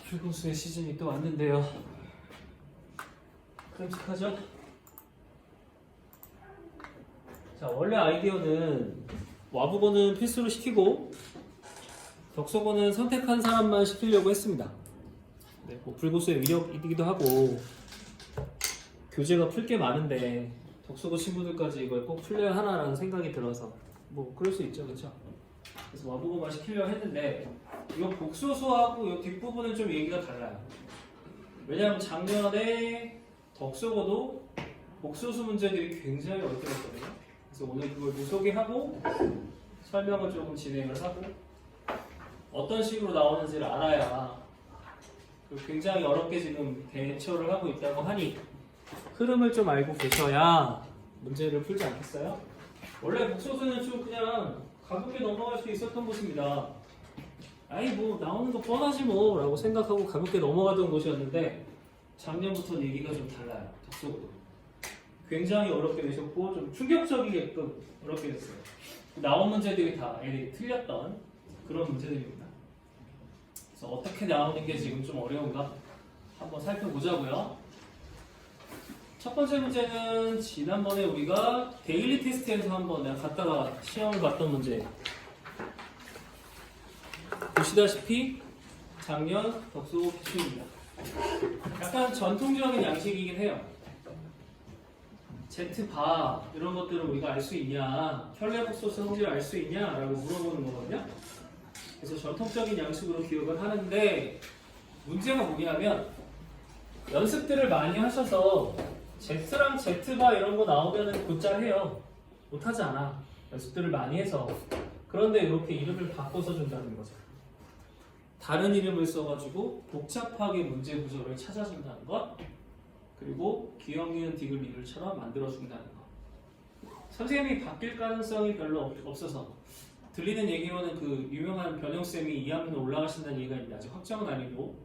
불금수의 시즌이 또 왔는데요. 끔찍하죠? 자, 원래 아이디어는 와부고는 필수로 시키고 덕소고는 선택한 사람만 시키려고 했습니다. 네, 뭐 불고수의 위력이기도 하고 교재가 풀 게 많은데 덕소고 친구들까지 이걸 꼭 풀려야 하나라는 생각이 들어서 뭐 그럴 수 있죠, 그렇죠? 그래서 와부고만 시키려고 했는데 이거 복소수하고 이 뒷부분은 좀 얘기가 달라요. 왜냐하면 작년에 덕소고도 복소수 문제들이 굉장히 어렵거든요. 그래서 오늘 그걸 좀 소개하고 설명을 조금 진행을 하고 어떤 식으로 나오는지를 알아야 굉장히 어렵게 지금 대처를 하고 있다고 하니 흐름을 좀 알고 계셔야 문제를 풀지 않겠어요? 원래 복소수는 좀 그냥 가볍게 넘어갈 수 있었던 곳입니다. 아이 뭐 나오는 거 뻔하지 뭐 라고 생각하고 가볍게 넘어가던 곳이었는데 작년부터는 얘기가 좀 달라요. 덕소고도 굉장히 어렵게 내셨고 좀 충격적이게끔 어렵게 됐어요. 나온 문제들이 다 애들이 틀렸던 그런 문제들입니다. 그래서 어떻게 나오는 게 지금 좀 어려운가 한번 살펴보자고요. 첫 번째 문제는 지난번에 우리가 데일리 테스트에서 한번 내가 갖다가 시험을 봤던 문제. 보시다시피 작년 덕소고 기출입니다. 약간 전통적인 양식이긴 해요. Z바 이런 것들을 우리가 알 수 있냐, 혈레복소 성질을 알 수 있냐 라고 물어보는 거거든요. 그래서 전통적인 양식으로 기억을 하는데 문제가 뭐냐면 연습들을 많이 하셔서 Z랑 Z바 이런 거 나오면은 곧잘 해요. 못하지 않아. 연습들을 많이 해서. 그런데 이렇게 이름을 바꿔서 준다는 거죠. 다른 이름을 써가지고 복잡하게 문제 구조를 찾아준다는 것, 그리고 기억, 니은, 디귿, 리을처럼 만들어준다는 것. 선생님이 바뀔 가능성이 별로 없어서 들리는 얘기로는 그 유명한 변형쌤이 2학년 올라가신다는 얘기가 있는데 아직 확정은 아니고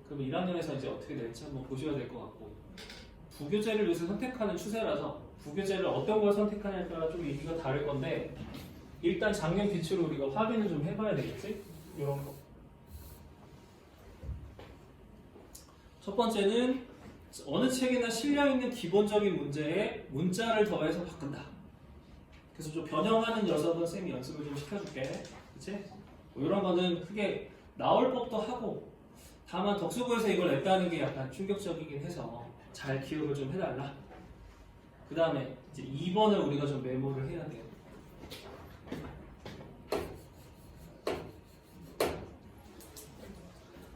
그럼 1학년에서 이제 어떻게 될지 한번 보셔야 될 것 같고 부교재를 요새 선택하는 추세라서 부교재를 어떤 걸 선택하냐에 따라 좀 얘기가 다를 건데 일단 작년 기출을 우리가 확인을 좀 해봐야 되겠지? 이런 거. 첫 번째는 어느 책에나 실려있는 기본적인 문제에 문자를 더해서 바꾼다. 그래서 좀 변형하는 녀석은 쌤이 연습을 좀 시켜줄게. 그치? 뭐 이런 거는 크게 나올 법도 하고 다만 덕소고에서 이걸 냈다는 게 약간 충격적이긴 해서 잘 기억을 좀 해달라. 그 다음에 이제 2번을 우리가 좀 메모를 해야 돼요.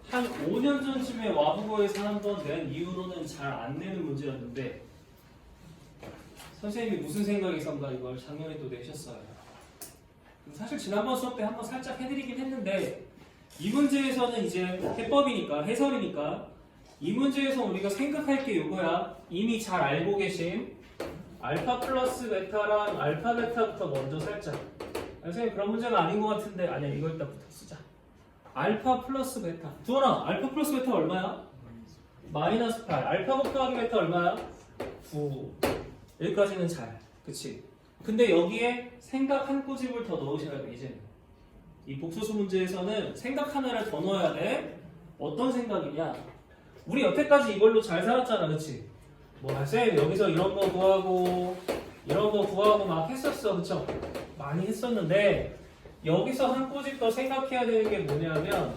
한 5년 전쯤에 와부고에서 한번 낸 이후로는 잘 안 내는 문제였는데 선생님이 무슨 생각이 있었나 이걸 작년에 또 내셨어요. 사실 지난번 수업 때 한번 살짝 해드리긴 했는데 이 문제에서는 이제 해법이니까 해설이니까 이 문제에서 우리가 생각할 게 이거야. 이미 잘 알고 계신 알파 플러스 베타랑 알파 베타부터 먼저 살짝. 선생님 그런 문제가 아닌 것 같은데 아니야 이거 일단부터 쓰자. 알파 플러스 베타. 두원아 알파 플러스 베타 얼마야? 마이너스 8. 알파 곱하기 베타 얼마야? 9. 여기까지는 잘. 그치? 근데 여기에 생각 한 꼬집을 더 넣으셔야 돼 이제는. 이 복소수 문제에서는 생각 하나를 더 넣어야 돼. 어떤 생각이냐? 우리 여태까지 이걸로 잘 살았잖아, 그치? 뭐, 쌤, 여기서 이런 거 구하고, 이런 거 구하고 막 했었어, 그쵸? 많이 했었는데, 여기서 한 꼬집 더 생각해야 되는 게 뭐냐면,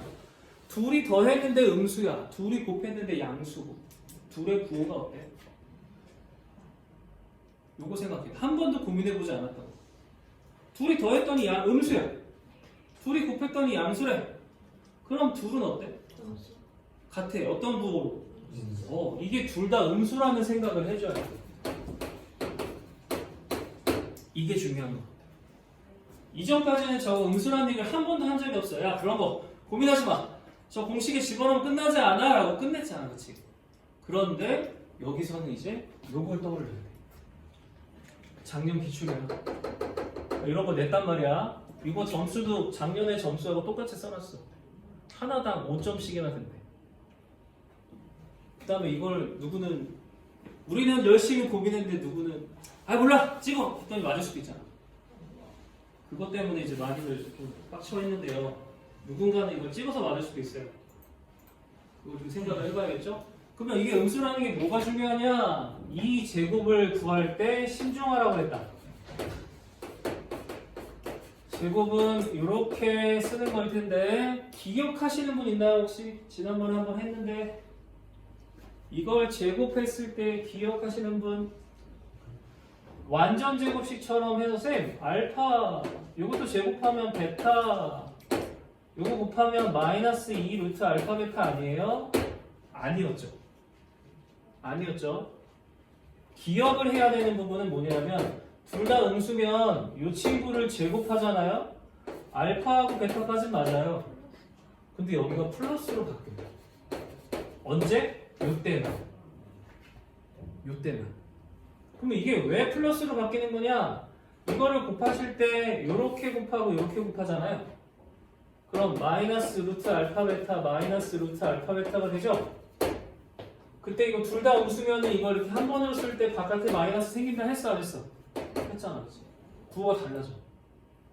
둘이 더 했는데 음수야. 둘이 곱했는데 양수고. 둘의 구호가 어때? 요거 생각해. 한 번도 고민해보지 않았다고. 둘이 더 했더니 음수야. 둘이 곱했더니 양수래. 그럼 둘은 어때? 같아. 어떤 부호로? 이게 둘 다 음수라는 생각을 해줘야 돼. 이게 중요한 거. 이전까지는 저거 음수라는 얘기를 한 번도 한 적이 없어. 야, 그런 거 고민하지 마. 저 공식에 집어넣으면 끝나지 않아? 라고 끝냈잖아. 그치? 그런데 여기서는 이제 요걸 떠올려야 돼. 작년 기출이야. 이런 거 냈단 말이야. 이거 점수도 작년에 점수하고 똑같이 써놨어. 하나당 5점씩이나 된대. 그 다음에 이걸 누구는 우리는 열심히 고민했는데 누구는 몰라 찍어! 했더니 맞을 수도 있잖아. 그것 때문에 이제 많이들 좀 빡쳐 있는데요. 누군가는 이걸 찍어서 맞을 수도 있어요. 이거 좀 생각을 해봐야겠죠? 그러면 이게 음수라는 게 뭐가 중요하냐? 이 제곱을 구할 때 신중하라고 했다. 제곱은 이렇게 쓰는 걸 텐데 기억하시는 분 있나요 혹시? 지난번에 한번 했는데 이걸 제곱했을 때 기억하시는 분? 완전 제곱식처럼 해서 쌤 알파 이것도 제곱하면 베타 요거 곱하면 마이너스 2 루트 알파 베타 아니에요? 아니었죠. 기억을 해야 되는 부분은 뭐냐면 둘 다 음수면 이 친구를 제곱하잖아요. 알파하고 베타까지는 맞아요. 근데 여기가 플러스로 바뀌어요. 언제? 요때만. 그러면 이게 왜 플러스로 바뀌는 거냐? 이거를 곱하실 때 이렇게 곱하고 이렇게 곱하잖아요. 그럼 마이너스 루트 알파 베타 마이너스 루트 알파 베타가 되죠? 그때 이거 둘 다 음수면은 이걸 이렇게 한 번으로 쓸 때 바깥에 마이너스 생긴다 했어 안 했어? 했잖아. 구호가 달라져.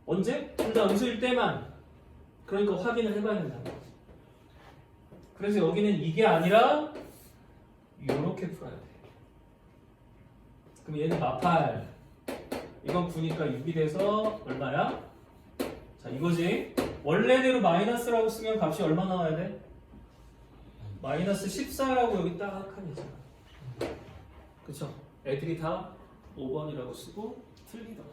언제? 둘 다 음수일 때만. 그러니까 확인을 해봐야 된다. 그래서 여기는 이게 아니라 이렇게 풀어야 돼. 그럼 얘는 마팔. 이건 9니까 6이 돼서 얼마야? 자 이거지. 원래대로 마이너스라고 쓰면 값이 얼마 나와야 돼? 마이너스 14라고 여기 딱 하니까. 그쵸? 애들이 다 5번이라고 쓰고 틀리더라.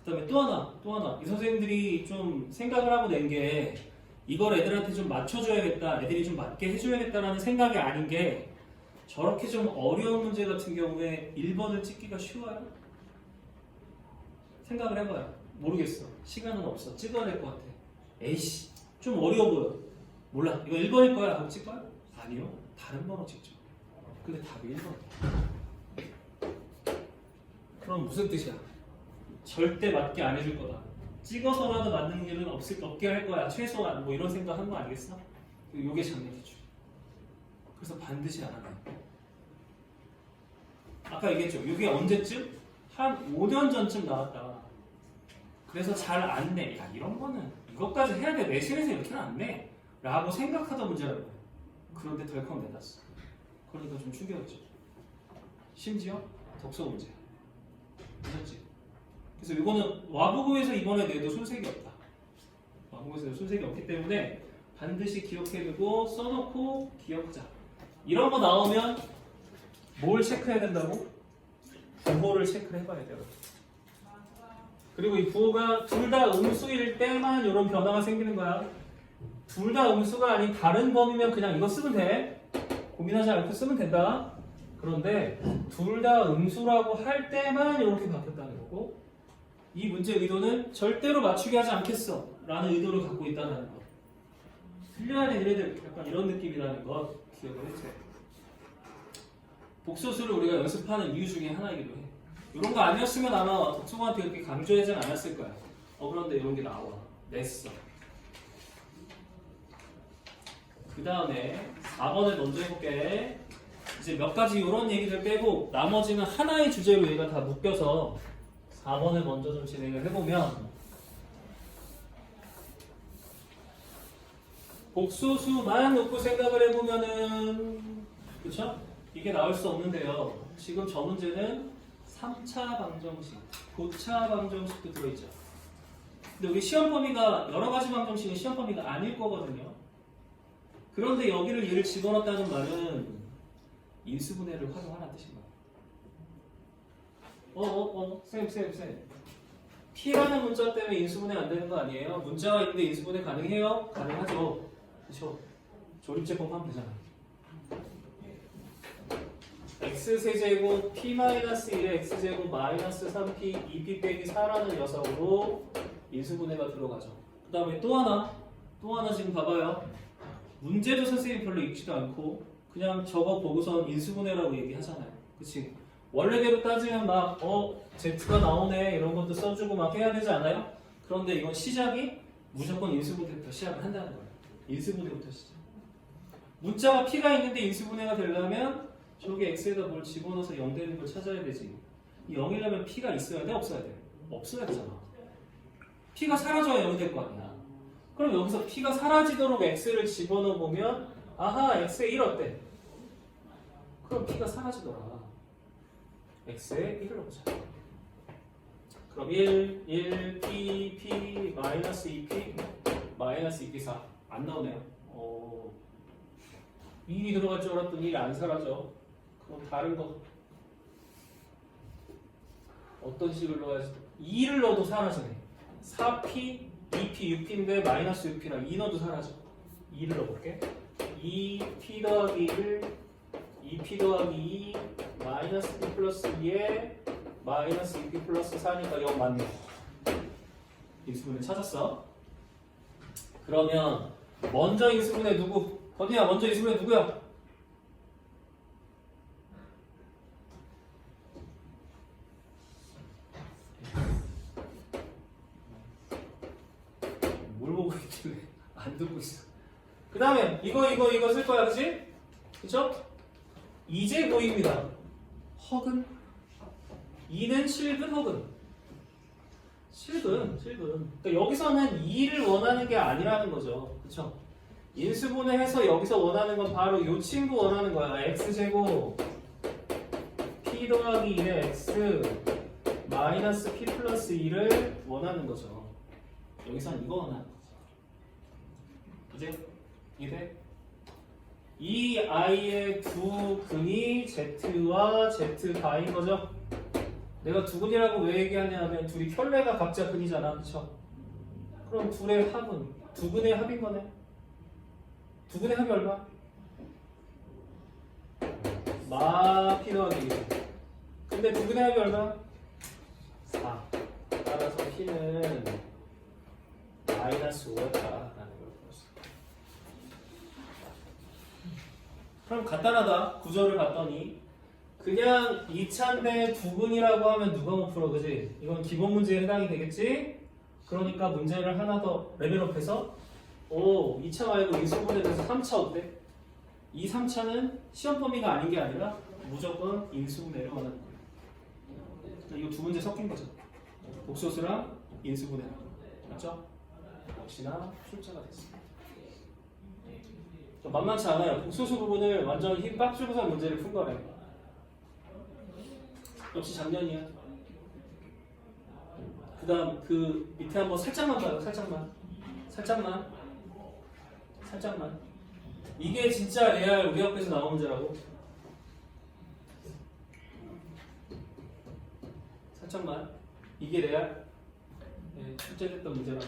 그 다음에 또 하나 이 선생님들이 좀 생각을 하고 낸 게 이걸 애들한테 좀 맞춰줘야겠다 애들이 좀 맞게 해줘야겠다라는 생각이 아닌 게 저렇게 좀 어려운 문제 같은 경우에 1번을 찍기가 쉬워요? 생각을 해봐요. 모르겠어. 시간은 없어. 찍어야 될 것 같아. 에이씨 좀 어려워 보여. 몰라. 이거 1번일 거야 하고 찍어요? 아니요. 다른 번호 찍죠. 근데 답이 1번. 그럼 무슨 뜻이야? 절대 맞게 안 해줄 거다. 찍어서라도 맞는 일은 없게 할 거야. 최소한 뭐 이런 생각 한 거 아니겠어? 요게 장례기준. 그래서 반드시 안 하네. 아까 얘기했죠. 이게 언제쯤? 한 5년 전쯤 나왔다. 그래서 잘 안 내. 야 이런 거는 이것까지 해야 돼. 내신에서 이렇게는 안 내. 라고 생각하던 문제라고. 그런데 덜컥 내놨어. 그러니까 좀 충격이죠. 심지어 독서 문제. 그렇지? 그래서 이거는 와부고에서 이번에 내도 손색이 없다. 와부고에서 손색이 없기 때문에 반드시 기억해두고 써놓고 기억하자. 이런 거 나오면 뭘 체크해야 된다고? 부호를 체크를 해봐야 돼요. 그리고 이 부호가 둘 다 음수일 때만 이런 변화가 생기는 거야. 둘 다 음수가 아닌 다른 범위면 그냥 이거 쓰면 돼. 고민하지 않고 쓰면 된다. 그런데 둘 다 음수라고 할 때만 이렇게 바뀌었다는 거고 이 문제 의도는 절대로 맞추게 하지 않겠어 라는 의도를 갖고 있다는 거. 틀려야 돼 얘네들 약간 이런 느낌이라는 거 기억을 해주세요. 복소수를 우리가 연습하는 이유 중에 하나이기도 해. 이런 거 아니었으면 아마 독서관한테 이렇게 강조하진 않았을 거야. 그런데 이런 게 나와. 냈어. 그 다음에 4번을 먼저 해볼게. 이제 몇 가지 이런 얘기들 빼고 나머지는 하나의 주제로 얘가 다 묶여서 4번을 먼저 좀 진행을 해보면 복소수만 놓고 생각을 해보면은 그쵸? 이게 나올 수 없는데요. 지금 저 문제는 3차 방정식, 고차 방정식도 들어있죠. 근데 여기 시험 범위가 여러 가지 방정식은 시험 범위가 아닐 거거든요. 그런데 여기를 얘를 집어넣었다는 말은 인수분해를 활용하라는 뜻인 거예요. 쌤. P라는 문자 때문에 인수분해 안 되는 거 아니에요? 문자가 있는데 인수분해 가능해요? 가능하죠. 그렇죠? 조립제법 하면 되잖아. x세제곱 p-1의 x제곱 마이너스 3p 2p 빼기 4라는 녀석으로 인수분해가 들어가죠. 그 다음에 또 하나 지금 봐봐요. 문제도 선생님이 별로 읽지도 않고 그냥 저거 보고선 인수분해라고 얘기하잖아요. 그치? 원래대로 따지면 막 Z가 나오네 이런 것도 써주고 막 해야 되지 않아요? 그런데 이건 시작이 무조건 인수분해부터 시작을 한다는 거예요. 인수분해부터 시작. 문자가 P가 있는데 인수분해가 되려면 저기 X에다 뭘 집어넣어서 0 되는 걸 찾아야 되지. 이 0이려면 P가 있어야 돼? 없어야 돼? 없어야 되잖아. P가 사라져야 0이 될 거 아니야. 그럼 여기서 p가 사라지도록 x를 집어넣어 보면 아하 x의 1 어때? 그럼 p가 사라지더라. x의 1을 넣자. 그럼 1, p, 마이너스 2p, 마이너스 2p 4. 안 나오네요. 1이 들어갈 줄 알았더니 1이 안 사라져. 그럼 다른 거 어떤 식을 넣어야지? 2를 넣어도 사라지네. 4p, 2p, 6p인데 마이너스 6p랑 2 넣어도 사라져. 2를 넣어볼게. 2p 더하기 1, 2p 더하기 2, 마이너스 p 플러스 2에 마이너스 2p 플러스 4니까 0 맞네. 인수분해 찾았어? 그러면 먼저 인수분해 누구? 건이야 먼저 인수분해 누구야? 뭘 보고 있길래 안 듣고 있어. 그 다음에 이거 쓸 거야, 그치? 그쵸? 이제 보입니다. 허근 2는 실근 허근 실근 그러니까 여기서는 2를 원하는 게 아니라는 거죠. 그쵸? 인수분해해서 여기서 원하는 건 바로 이 친구 원하는 거야. x제곱 p 더하기 1의 x 마이너스 p 플러스 2를 원하는 거죠. 여기서는 이거 원하는 거죠. 이제 이해? 이 i의 두 근이 z와 z바인 거죠. 내가 두 근이라고 왜 얘기하냐면 둘이 켤레가 각자 근이잖아, 그쵸? 그럼 둘의 합은 두 근의 합인 거네. 두 근의 합이 얼마? 마 p 더하기 1. 근데 두 근의 합이 얼마? 4. 따라서 p는 마이너스 5였다라는 걸 보였어. 그럼 간단하다. 구조를 봤더니 그냥 2차인데 두 근이라고 하면 누가 못 풀어, 그지? 이건 기본 문제에 해당이 되겠지? 그러니까 문제를 하나 더 레벨업해서 2차 말고 인수분해에 대해서 3차 어때? 이 3차는 시험 범위가 아닌 게 아니라 무조건 인수분해를 원하는 거예요. 이거 두 문제 섞인 거죠. 복소수랑 인수분해. 맞죠? 역시나 출제가 됐습니다. 만만치 않아요. 복소수 부분을 완전 힘 빡 주고서 문제를 푼 거래. 역시 작년이야. 그 다음 그 밑에 한번 살짝만 봐요. 살짝만. 이게 진짜 레알 우리 학교에서 나온 문제라고. 살짝만. 이게 레알 출제됐던 문제라고.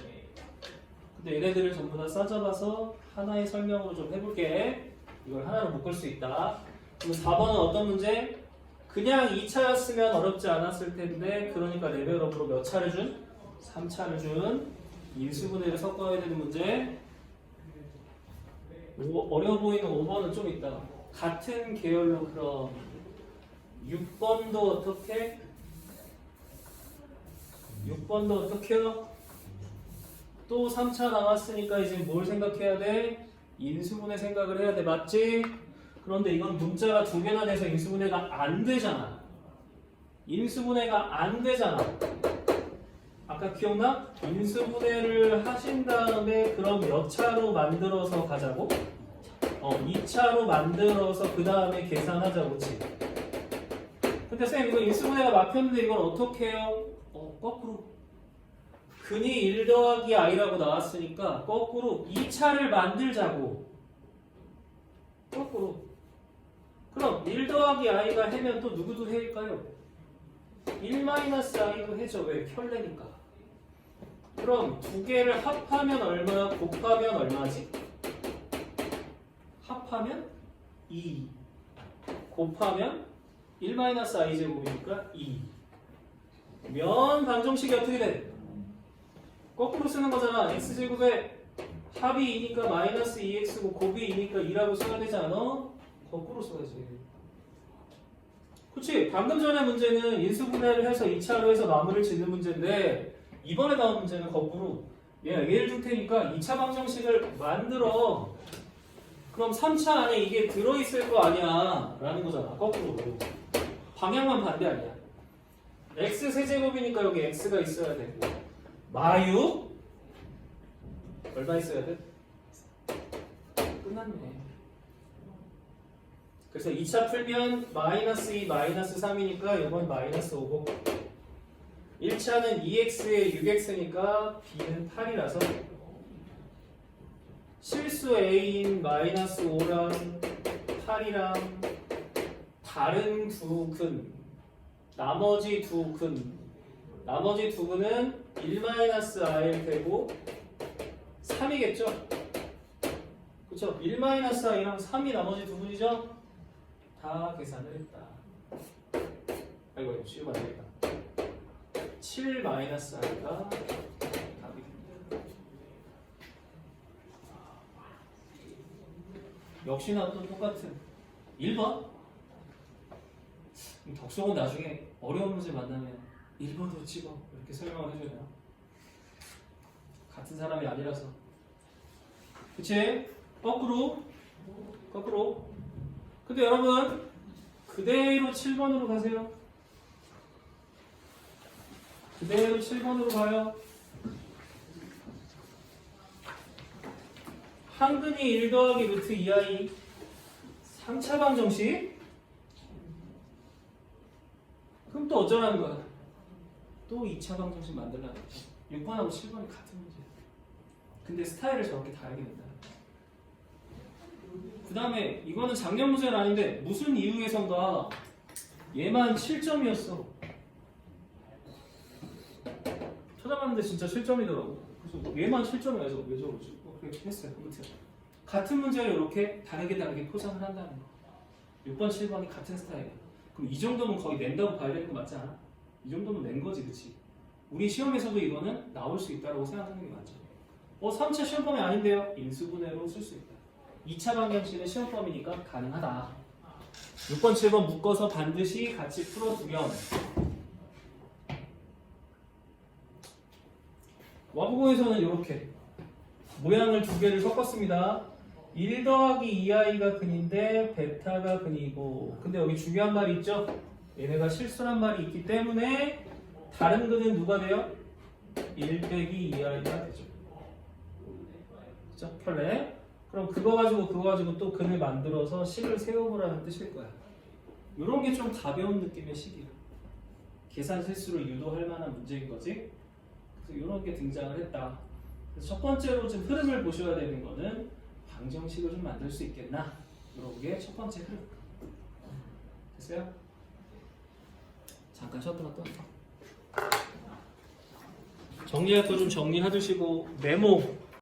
근데 얘네들을 전부 다 싸잡아서 하나의 설명으로 좀 해볼게. 이걸 하나로 묶을 수 있다. 그럼 4번은 어떤 문제? 그냥 2차였으면 어렵지 않았을 텐데 그러니까 레벨업으로 몇 차를 준? 3차를 준 인수분해를 섞어야 되는 문제. 어려워 보이는 5번은 좀 있다. 같은 계열로 그럼 6번도 어떻게? 6번도 어떻게요? 또 3차 나왔으니까 이제 뭘 생각해야 돼? 인수분해 생각을 해야 돼. 맞지? 그런데 이건 문자가 두 개나 돼서 인수분해가 안 되잖아. 인수분해가 안 되잖아. 아까 기억나? 인수분해를 하신 다음에 그럼 몇 차로 만들어서 가자고? 2차로 만들어서 그 다음에 계산하자고, 그치? 근데 쌤 이거 인수분해가 막혔는데 이걸 어떻게 해요? 거꾸로. 근이 1 더하기 i라고 나왔으니까 거꾸로 2차를 만들자고. 거꾸로. 그럼 1 더하기 i가 해면 또 누구도 해일까요? 1 마이너스 i도 해죠. 왜? 켤레니까. 그럼 두 개를 합하면 얼마, 곱하면 얼마지? 합하면 2. 곱하면 1 마이너스 i 제곱이니까 2. 면 방정식이 어떻게 돼? 거꾸로 쓰는 거잖아. x제곱에 합이 2니까 마이너스 2x고 곱이 2니까 2라고 써야 되지 않아? 거꾸로 써야지. 그치? 방금 전에 문제는 인수분해를 해서 2차로 해서 마무리를 짓는 문제인데 이번에 나온 문제는 거꾸로 예를 줄 테니까 2차 방정식을 만들어. 그럼 3차 안에 이게 들어있을 거 아니야 라는 거잖아. 거꾸로. 방향만 반대 아니야. x 세제곱이니까 여기 x가 있어야 되고 마유 얼마 있어야 돼? 끝났네. 그래서 2차 풀면 마이너스 2, 마이너스 3이니까 이건 마이너스 5고 1차는 2x에 6x니까 b는 8이라서 실수 a인 마이너스 5랑 8이랑 다른 두 근 나머지 두 근은 1-r일 테고 3이겠죠? 그쵸? 1-i랑 3이 나머지 두 분이죠? 다 계산을 했다. 아이고 이거 쉬우면 안 되겠다. 7-i가 답이 됩니다. 역시나 또 똑같은 1번. 덕성은 나중에 어려운 문제 만나면 1번으로 찍어 이렇게 설명을 해줘요. 같은 사람이 아니라서. 그치? 거꾸로. 근데 여러분 그대로 7번으로 가세요. 그대로 7번으로 가요. 한근이 1 더하기 루트 2i 3차 방정식. 그럼 또 어쩌라는 거야? 또 2차 방정식 만들라는 거야. 6번하고 7번이 같은 문제야. 근데 스타일을 저렇게 다 알게 된다. 그 다음에 이거는 작년 문제는 아닌데 무슨 이유에선가 얘만 7점이었어. 찾아봤는데 진짜 7점이더라고. 그래서 얘만 7점이어서 왜 저러지? 그렇게 했어요. 아무튼 같은 문제를 이렇게 다르게 포장을 한다는 거. 6번, 7번이 같은 스타일이야. 그럼 이 정도면 거의 낸다고 봐야 되는 거 맞지 않아? 이 정도면 낸 거지, 그치? 우리 시험에서도 이거는 나올 수 있다고 생각하는 게 맞죠. 3차 시험 범위 아닌데요? 인수분해로 쓸 수 있다. 2차 방정식은 시험 범위니까 가능하다. 6번, 7번 묶어서 반드시 같이 풀어두면 와부고에서는 이렇게 모양을 두 개를 섞었습니다. 1 더하기 2i가 근인데 베타가 근이고, 근데 여기 중요한 말이 있죠? 얘네가 실수란 말이 있기 때문에 다른 근은 누가 돼요? 1 빼기 2i가 되죠. 그죠? 편래. 그럼 그거 가지고 또 근을 만들어서 식을 세워보라는 뜻일 거야. 이런 게 좀 가벼운 느낌의 식이야. 계산 실수를 유도할 만한 문제인 거지. 그래서 이런 게 등장을 했다. 그래서 첫 번째로 좀 흐름을 보셔야 되는 거는 방정식을 좀 만들 수 있겠나? 이런 게 첫 번째 흐름. 됐어요? 잠깐 쉬었다가 또 정리할 거 좀 정리해 두시고 메모